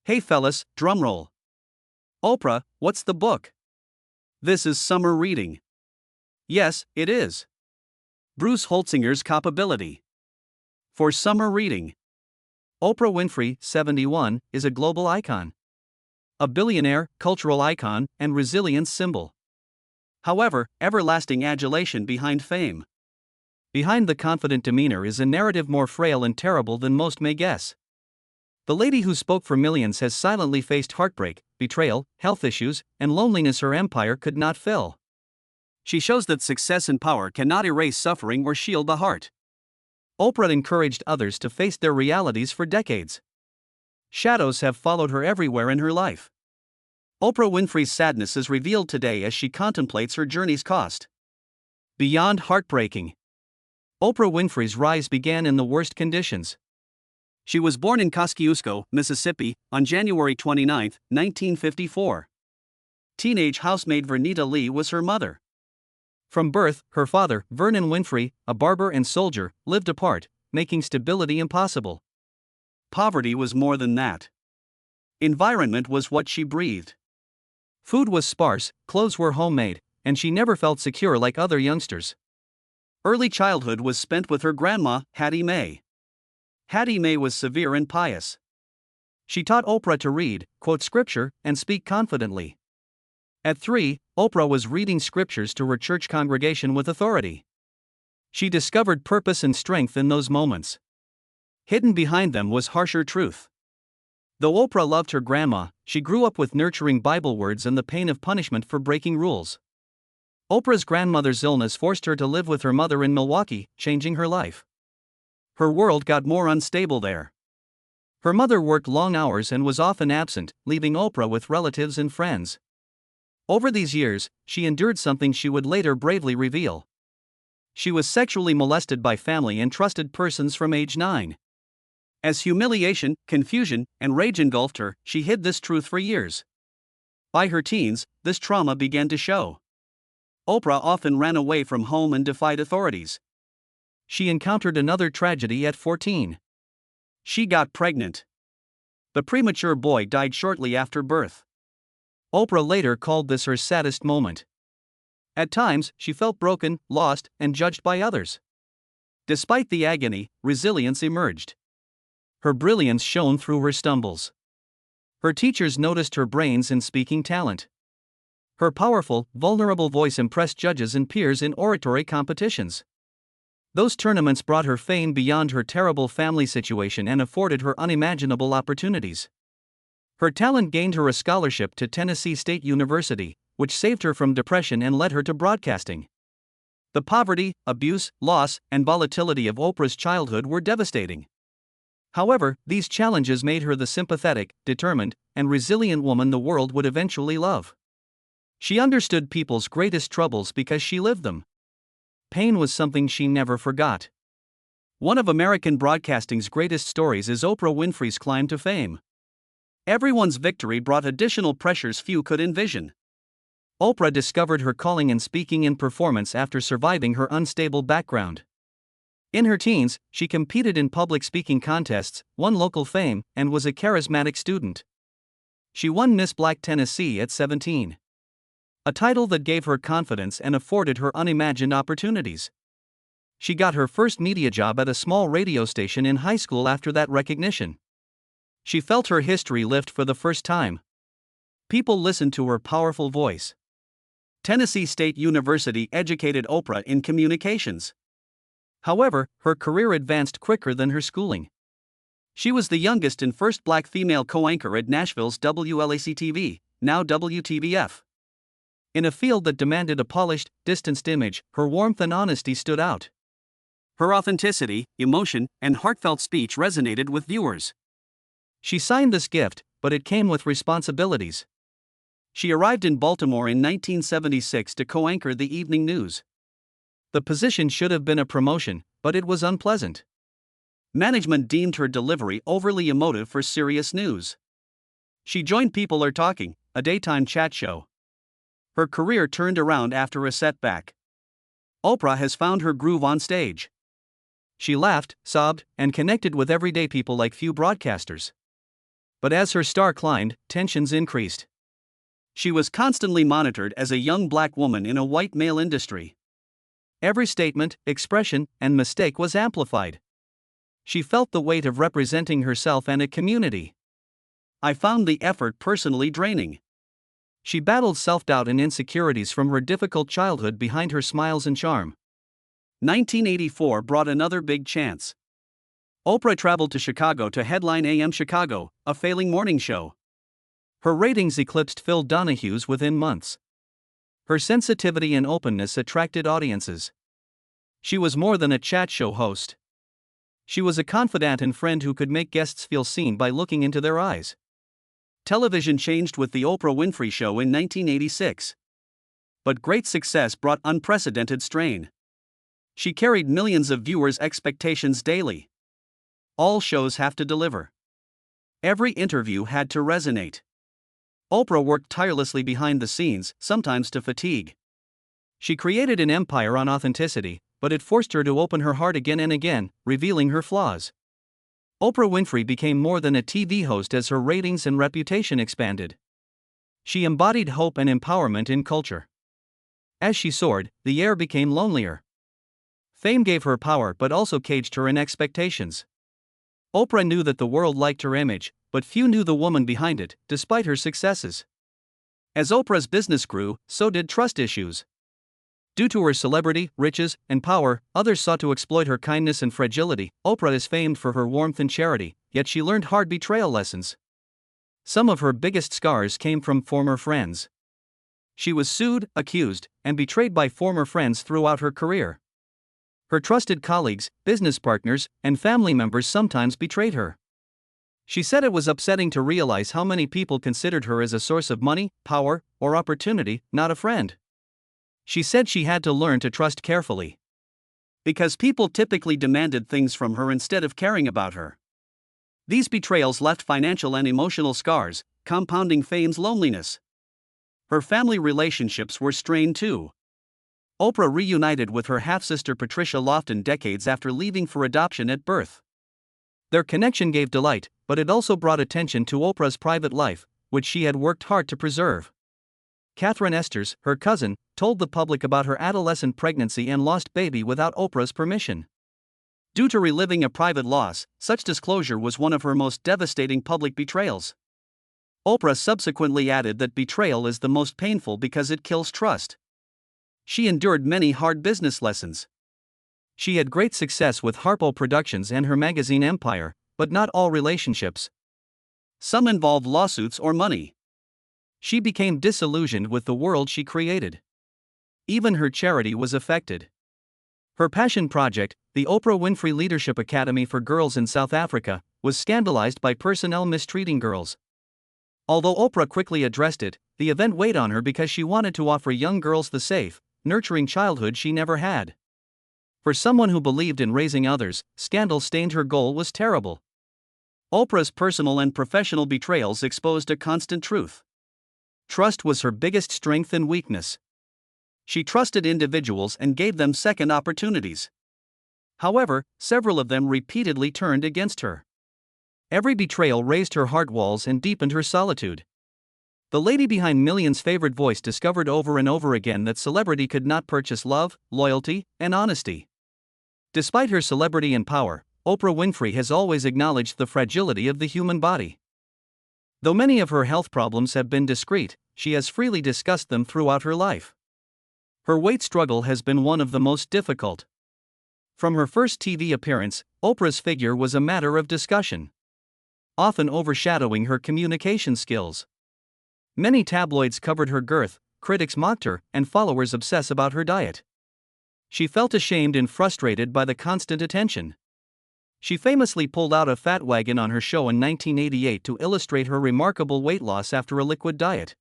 Hey fellas, drumroll. Oprah, what's the book? This is summer reading. Yes, it is. Bruce Holtzinger's Capability. For summer reading. Oprah Winfrey, 71, is a global icon. A billionaire, cultural icon, and resilience symbol. However, everlasting adulation behind fame. Behind the confident demeanor is a narrative more frail and terrible than most may guess. The lady who spoke for millions has silently faced heartbreak, betrayal, health issues, and loneliness her empire could not fill. She shows that success and power cannot erase suffering or shield the heart. Oprah encouraged others to face their realities for decades. Shadows have followed her everywhere in her life. Oprah Winfrey's sadness is revealed today as she contemplates her journey's cost. Beyond heartbreaking. Oprah Winfrey's rise began in the worst conditions. She was born in Kosciuszko, Mississippi, on January 29, 1954. Teenage housemaid Vernita Lee was her mother. From birth, her father, Vernon Winfrey, a barber and soldier, lived apart, making stability impossible. Poverty was more than that. Environment was what she breathed. Food was sparse, clothes were homemade, and she never felt secure like other youngsters. Early childhood was spent with her grandma, Hattie Mae. Hattie Mae was severe and pious. She taught Oprah to read, quote scripture, and speak confidently. At 3, Oprah was reading scriptures to her church congregation with authority. She discovered purpose and strength in those moments. Hidden behind them was harsher truth. Though Oprah loved her grandma, she grew up with nurturing Bible words and the pain of punishment for breaking rules. Oprah's grandmother's illness forced her to live with her mother in Milwaukee, changing her life. Her world got more unstable there. Her mother worked long hours and was often absent, leaving Oprah with relatives and friends. Over these years, she endured something she would later bravely reveal. She was sexually molested by family and trusted persons from age 9. As humiliation, confusion, and rage engulfed her, she hid this truth for years. By her teens, this trauma began to show. Oprah often ran away from home and defied authorities. She encountered another tragedy at 14. She got pregnant. The premature boy died shortly after birth. Oprah later called this her saddest moment. At times, she felt broken, lost, and judged by others. Despite the agony, resilience emerged. Her brilliance shone through her stumbles. Her teachers noticed her brains and speaking talent. Her powerful, vulnerable voice impressed judges and peers in oratory competitions. Those tournaments brought her fame beyond her terrible family situation and afforded her unimaginable opportunities. Her talent gained her a scholarship to Tennessee State University, which saved her from depression and led her to broadcasting. The poverty, abuse, loss, and volatility of Oprah's childhood were devastating. However, these challenges made her the sympathetic, determined, and resilient woman the world would eventually love. She understood people's greatest troubles because she lived them. Pain was something she never forgot. One of American broadcasting's greatest stories is Oprah Winfrey's climb to fame. Everyone's victory brought additional pressures few could envision. Oprah discovered her calling in speaking and performance after surviving her unstable background. In her teens, she competed in public speaking contests, won local fame, and was a charismatic student. She won Miss Black Tennessee at 17. A title that gave her confidence and afforded her unimagined opportunities. She got her first media job at a small radio station in high school after that recognition. She felt her history lift for the first time. People listened to her powerful voice. Tennessee State University educated Oprah in communications. However, her career advanced quicker than her schooling. She was the youngest and first black female co-anchor at Nashville's WLAC-TV, now WTVF. In a field that demanded a polished, distanced image, her warmth and honesty stood out. Her authenticity, emotion, and heartfelt speech resonated with viewers. She signed this gift, but it came with responsibilities. She arrived in Baltimore in 1976 to co-anchor the evening news. The position should have been a promotion, but it was unpleasant. Management deemed her delivery overly emotive for serious news. She joined People Are Talking, a daytime chat show. Her career turned around after a setback. Oprah has found her groove on stage. She laughed, sobbed, and connected with everyday people like few broadcasters. But as her star climbed, tensions increased. She was constantly monitored as a young black woman in a white male industry. Every statement, expression, and mistake was amplified. She felt the weight of representing herself and a community. I found the effort personally draining. She battled self-doubt and insecurities from her difficult childhood behind her smiles and charm. 1984 brought another big chance. Oprah traveled to Chicago to headline AM Chicago, a failing morning show. Her ratings eclipsed Phil Donahue's within months. Her sensitivity and openness attracted audiences. She was more than a chat show host. She was a confidant and friend who could make guests feel seen by looking into their eyes. Television changed with The Oprah Winfrey Show in 1986. But great success brought unprecedented strain. She carried millions of viewers' expectations daily. All shows have to deliver. Every interview had to resonate. Oprah worked tirelessly behind the scenes, sometimes to fatigue. She created an empire on authenticity, but it forced her to open her heart again and again, revealing her flaws. Oprah Winfrey became more than a TV host as her ratings and reputation expanded. She embodied hope and empowerment in culture. As she soared, the air became lonelier. Fame gave her power but also caged her in expectations. Oprah knew that the world liked her image, but few knew the woman behind it, despite her successes. As Oprah's business grew, so did trust issues. Due to her celebrity, riches, and power, others sought to exploit her kindness and fragility. Oprah is famed for her warmth and charity, yet she learned hard betrayal lessons. Some of her biggest scars came from former friends. She was sued, accused, and betrayed by former friends throughout her career. Her trusted colleagues, business partners, and family members sometimes betrayed her. She said it was upsetting to realize how many people considered her as a source of money, power, or opportunity, not a friend. She said she had to learn to trust carefully. Because people typically demanded things from her instead of caring about her. These betrayals left financial and emotional scars, compounding fame's loneliness. Her family relationships were strained too. Oprah reunited with her half-sister Patricia Lofton decades after leaving for adoption at birth. Their connection gave delight, but it also brought attention to Oprah's private life, which she had worked hard to preserve. Catherine Esters, her cousin, told the public about her adolescent pregnancy and lost baby without Oprah's permission. Due to reliving a private loss, such disclosure was one of her most devastating public betrayals. Oprah subsequently added that betrayal is the most painful because it kills trust. She endured many hard business lessons. She had great success with Harpo Productions and her magazine empire, but not all relationships. Some involved lawsuits or money. She became disillusioned with the world she created. Even her charity was affected. Her passion project, the Oprah Winfrey Leadership Academy for Girls in South Africa, was scandalized by personnel mistreating girls. Although Oprah quickly addressed it, the event weighed on her because she wanted to offer young girls the safe, nurturing childhood she never had. For someone who believed in raising others, scandal-stained her goal was terrible. Oprah's personal and professional betrayals exposed a constant truth. Trust was her biggest strength and weakness. She trusted individuals and gave them second opportunities. However, several of them repeatedly turned against her. Every betrayal raised her heart walls and deepened her solitude. The lady behind millions' favorite voice discovered over and over again that celebrity could not purchase love, loyalty, and honesty. Despite her celebrity and power, Oprah Winfrey has always acknowledged the fragility of the human body. Though many of her health problems have been discreet, she has freely discussed them throughout her life. Her weight struggle has been one of the most difficult. From her first TV appearance, Oprah's figure was a matter of discussion, often overshadowing her communication skills. Many tabloids covered her girth, critics mocked her, and followers obsess about her diet. She felt ashamed and frustrated by the constant attention. She famously pulled out a fat wagon on her show in 1988 to illustrate her remarkable weight loss after a liquid diet.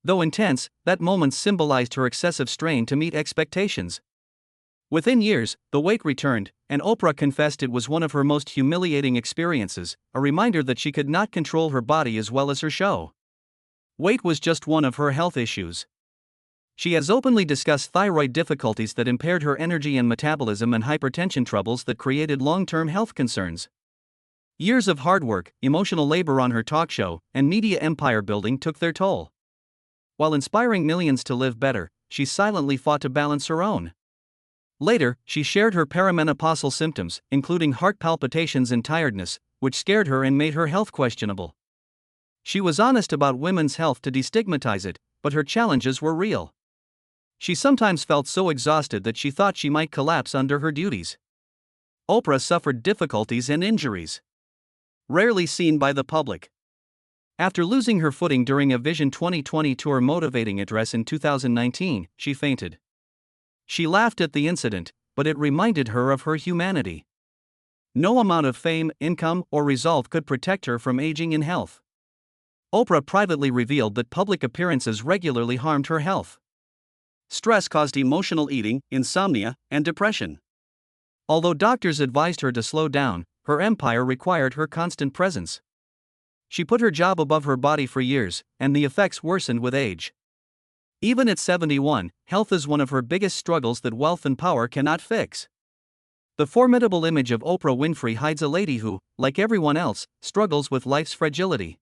Though intense, that moment symbolized her excessive strain to meet expectations. Within years, the weight returned, and Oprah confessed it was one of her most humiliating experiences, a reminder that she could not control her body as well as her show. Weight was just one of her health issues. She has openly discussed thyroid difficulties that impaired her energy and metabolism and hypertension troubles that created long-term health concerns. Years of hard work, emotional labor on her talk show, and media empire building took their toll. While inspiring millions to live better, she silently fought to balance her own. Later, she shared her perimenopausal symptoms, including heart palpitations and tiredness, which scared her and made her health questionable. She was honest about women's health to destigmatize it, but her challenges were real. She sometimes felt so exhausted that she thought she might collapse under her duties. Oprah suffered difficulties and injuries, rarely seen by the public. After losing her footing during a Vision 2020 tour motivating address in 2019, she fainted. She laughed at the incident, but it reminded her of her humanity. No amount of fame, income, or resolve could protect her from aging in health. Oprah privately revealed that public appearances regularly harmed her health. Stress caused emotional eating, insomnia, and depression. Although doctors advised her to slow down, her empire required her constant presence. She put her job above her body for years, and the effects worsened with age. Even at 71, health is one of her biggest struggles that wealth and power cannot fix. The formidable image of Oprah Winfrey hides a lady who, like everyone else, struggles with life's fragility.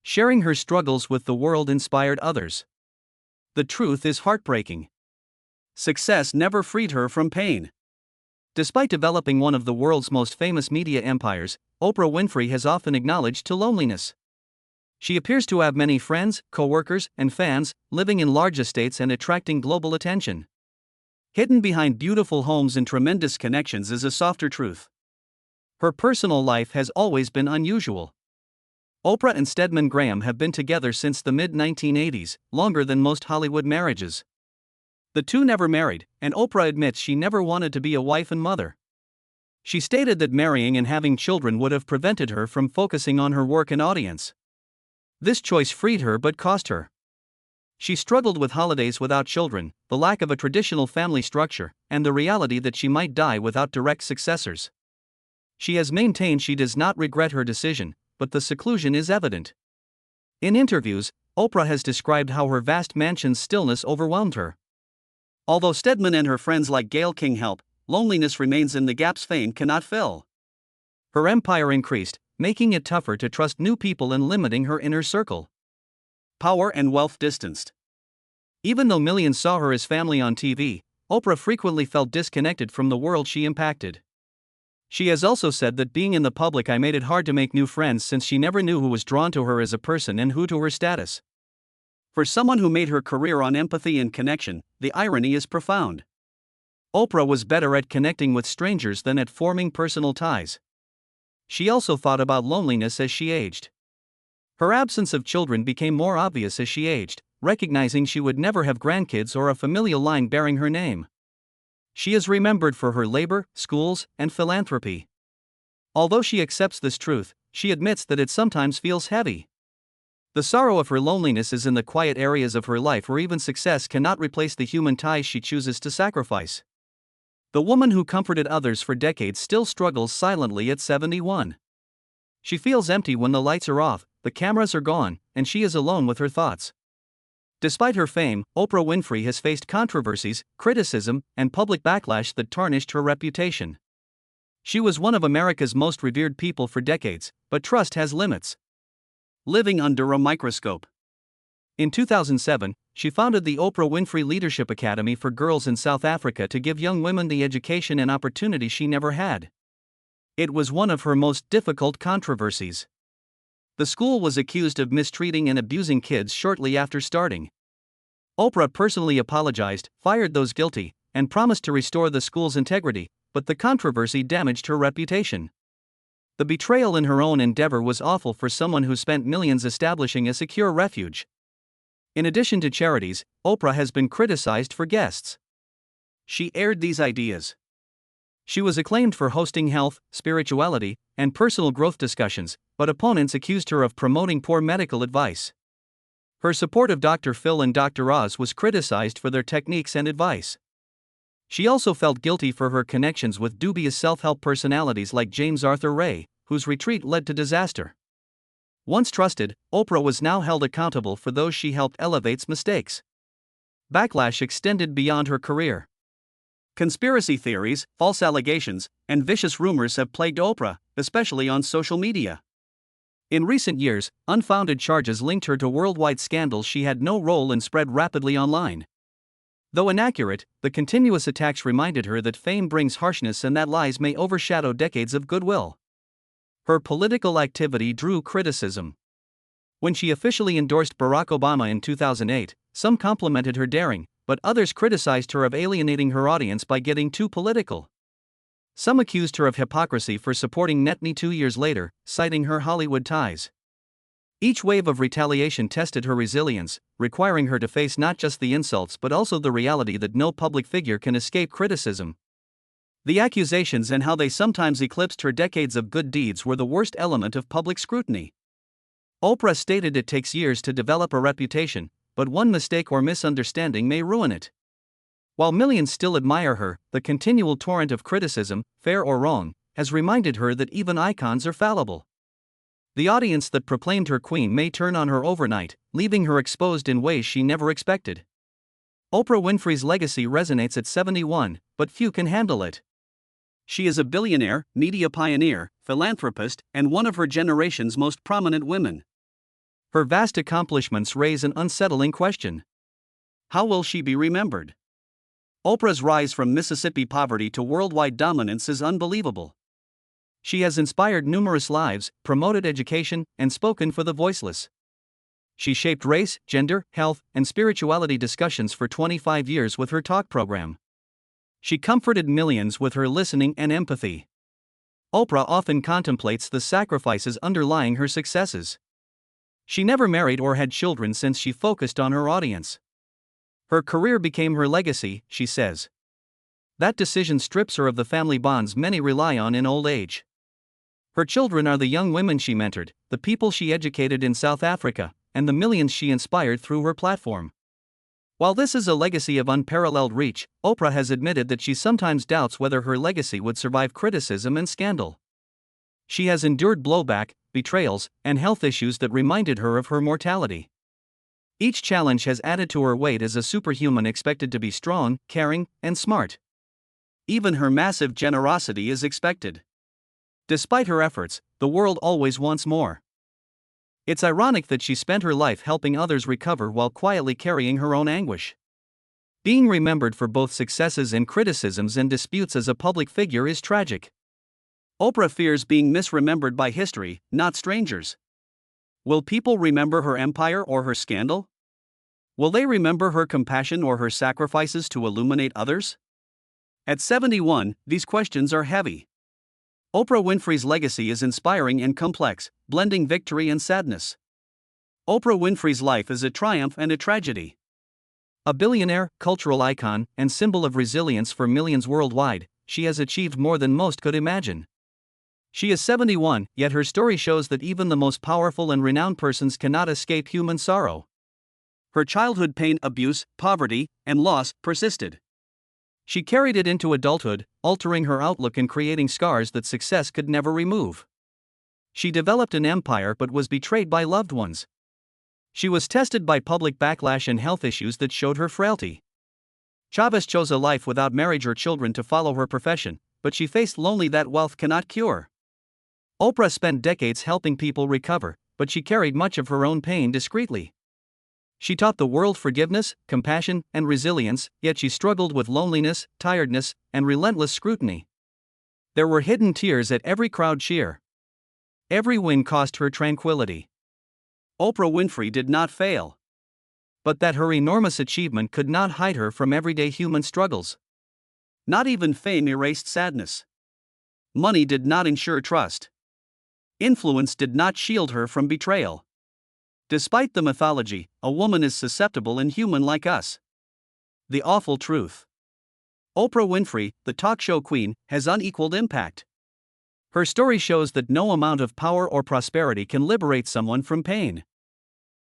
Sharing her struggles with the world inspired others. The truth is heartbreaking. Success never freed her from pain. Despite developing one of the world's most famous media empires, Oprah Winfrey has often acknowledged to loneliness. She appears to have many friends, co-workers, and fans, living in large estates and attracting global attention. Hidden behind beautiful homes and tremendous connections is a softer truth. Her personal life has always been unusual. Oprah and Stedman Graham have been together since the mid-1980s, longer than most Hollywood marriages. The two never married, and Oprah admits she never wanted to be a wife and mother. She stated that marrying and having children would have prevented her from focusing on her work and audience. This choice freed her but cost her. She struggled with holidays without children, the lack of a traditional family structure, and the reality that she might die without direct successors. She has maintained she does not regret her decision, but the seclusion is evident. In interviews, Oprah has described how her vast mansion's stillness overwhelmed her. Although Stedman and her friends like Gayle King help, loneliness remains in the gaps fame cannot fill. Her empire increased, making it tougher to trust new people and limiting her inner circle. Power and wealth distanced. Even though millions saw her as family on TV, Oprah frequently felt disconnected from the world she impacted. She has also said that being in the public made it hard to make new friends since she never knew who was drawn to her as a person and who to her status. For someone who made her career on empathy and connection, the irony is profound. Oprah was better at connecting with strangers than at forming personal ties. She also thought about loneliness as she aged. Her absence of children became more obvious as she aged, recognizing she would never have grandkids or a familial line bearing her name. She is remembered for her labor, schools, and philanthropy. Although she accepts this truth, she admits that it sometimes feels heavy. The sorrow of her loneliness is in the quiet areas of her life where even success cannot replace the human ties she chooses to sacrifice. The woman who comforted others for decades still struggles silently at 71. She feels empty when the lights are off, the cameras are gone, and she is alone with her thoughts. Despite her fame, Oprah Winfrey has faced controversies, criticism, and public backlash that tarnished her reputation. She was one of America's most revered people for decades, but trust has limits. Living under a microscope. In 2007, she founded the Oprah Winfrey Leadership Academy for Girls in South Africa to give young women the education and opportunity she never had. It was one of her most difficult controversies. The school was accused of mistreating and abusing kids shortly after starting. Oprah personally apologized, fired those guilty, and promised to restore the school's integrity, but the controversy damaged her reputation. The betrayal in her own endeavor was awful for someone who spent millions establishing a secure refuge. In addition to charities, Oprah has been criticized for guests. She aired these ideas. She was acclaimed for hosting health, spirituality, and personal growth discussions, but opponents accused her of promoting poor medical advice. Her support of Dr. Phil and Dr. Oz was criticized for their techniques and advice. She also felt guilty for her connections with dubious self-help personalities like James Arthur Ray, whose retreat led to disaster. Once trusted, Oprah was now held accountable for those she helped elevate's mistakes. Backlash extended beyond her career. Conspiracy theories, false allegations, and vicious rumors have plagued Oprah, especially on social media. In recent years, unfounded charges linked her to worldwide scandals she had no role in spread rapidly online. Though inaccurate, the continuous attacks reminded her that fame brings harshness and that lies may overshadow decades of goodwill. Her political activity drew criticism. When she officially endorsed Barack Obama in 2008, some complimented her daring, but others criticized her of alienating her audience by getting too political. Some accused her of hypocrisy for supporting Net Me 2 years later, citing her Hollywood ties. Each wave of retaliation tested her resilience, requiring her to face not just the insults but also the reality that no public figure can escape criticism. The accusations and how they sometimes eclipsed her decades of good deeds were the worst element of public scrutiny. Oprah stated it takes years to develop a reputation, but one mistake or misunderstanding may ruin it. While millions still admire her, the continual torrent of criticism, fair or wrong, has reminded her that even icons are fallible. The audience that proclaimed her queen may turn on her overnight, leaving her exposed in ways she never expected. Oprah Winfrey's legacy resonates at 71, but few can handle it. She is a billionaire, media pioneer, philanthropist, and one of her generation's most prominent women. Her vast accomplishments raise an unsettling question. How will she be remembered? Oprah's rise from Mississippi poverty to worldwide dominance is unbelievable. She has inspired numerous lives, promoted education, and spoken for the voiceless. She shaped race, gender, health, and spirituality discussions for 25 years with her talk program. She comforted millions with her listening and empathy. Oprah often contemplates the sacrifices underlying her successes. She never married or had children since she focused on her audience. Her career became her legacy, she says. That decision strips her of the family bonds many rely on in old age. Her children are the young women she mentored, the people she educated in South Africa, and the millions she inspired through her platform. While this is a legacy of unparalleled reach, Oprah has admitted that she sometimes doubts whether her legacy would survive criticism and scandal. She has endured blowback, betrayals, and health issues that reminded her of her mortality. Each challenge has added to her weight as a superhuman expected to be strong, caring, and smart. Even her massive generosity is expected. Despite her efforts, the world always wants more. It's ironic that she spent her life helping others recover while quietly carrying her own anguish. Being remembered for both successes and criticisms and disputes as a public figure is tragic. Oprah fears being misremembered by history, not strangers. Will people remember her empire or her scandal? Will they remember her compassion or her sacrifices to illuminate others? At 71, these questions are heavy. Oprah Winfrey's legacy is inspiring and complex, blending victory and sadness. Oprah Winfrey's life is a triumph and a tragedy. A billionaire, cultural icon, and symbol of resilience for millions worldwide, she has achieved more than most could imagine. She is 71, yet her story shows that even the most powerful and renowned persons cannot escape human sorrow. Her childhood pain, abuse, poverty, and loss persisted. She carried it into adulthood, altering her outlook and creating scars that success could never remove. She developed an empire but was betrayed by loved ones. She was tested by public backlash and health issues that showed her frailty. Chavez chose a life without marriage or children to follow her profession, but she faced lonely that wealth cannot cure. Oprah spent decades helping people recover, but she carried much of her own pain discreetly. She taught the world forgiveness, compassion, and resilience, yet she struggled with loneliness, tiredness, and relentless scrutiny. There were hidden tears at every crowd cheer. Every win cost her tranquility. Oprah Winfrey did not fail. But that her enormous achievement could not hide her from everyday human struggles. Not even fame erased sadness. Money did not ensure trust. Influence did not shield her from betrayal. Despite the mythology, a woman is susceptible and human like us. The awful truth. Oprah Winfrey, the talk show queen, has unequaled impact. Her story shows that no amount of power or prosperity can liberate someone from pain.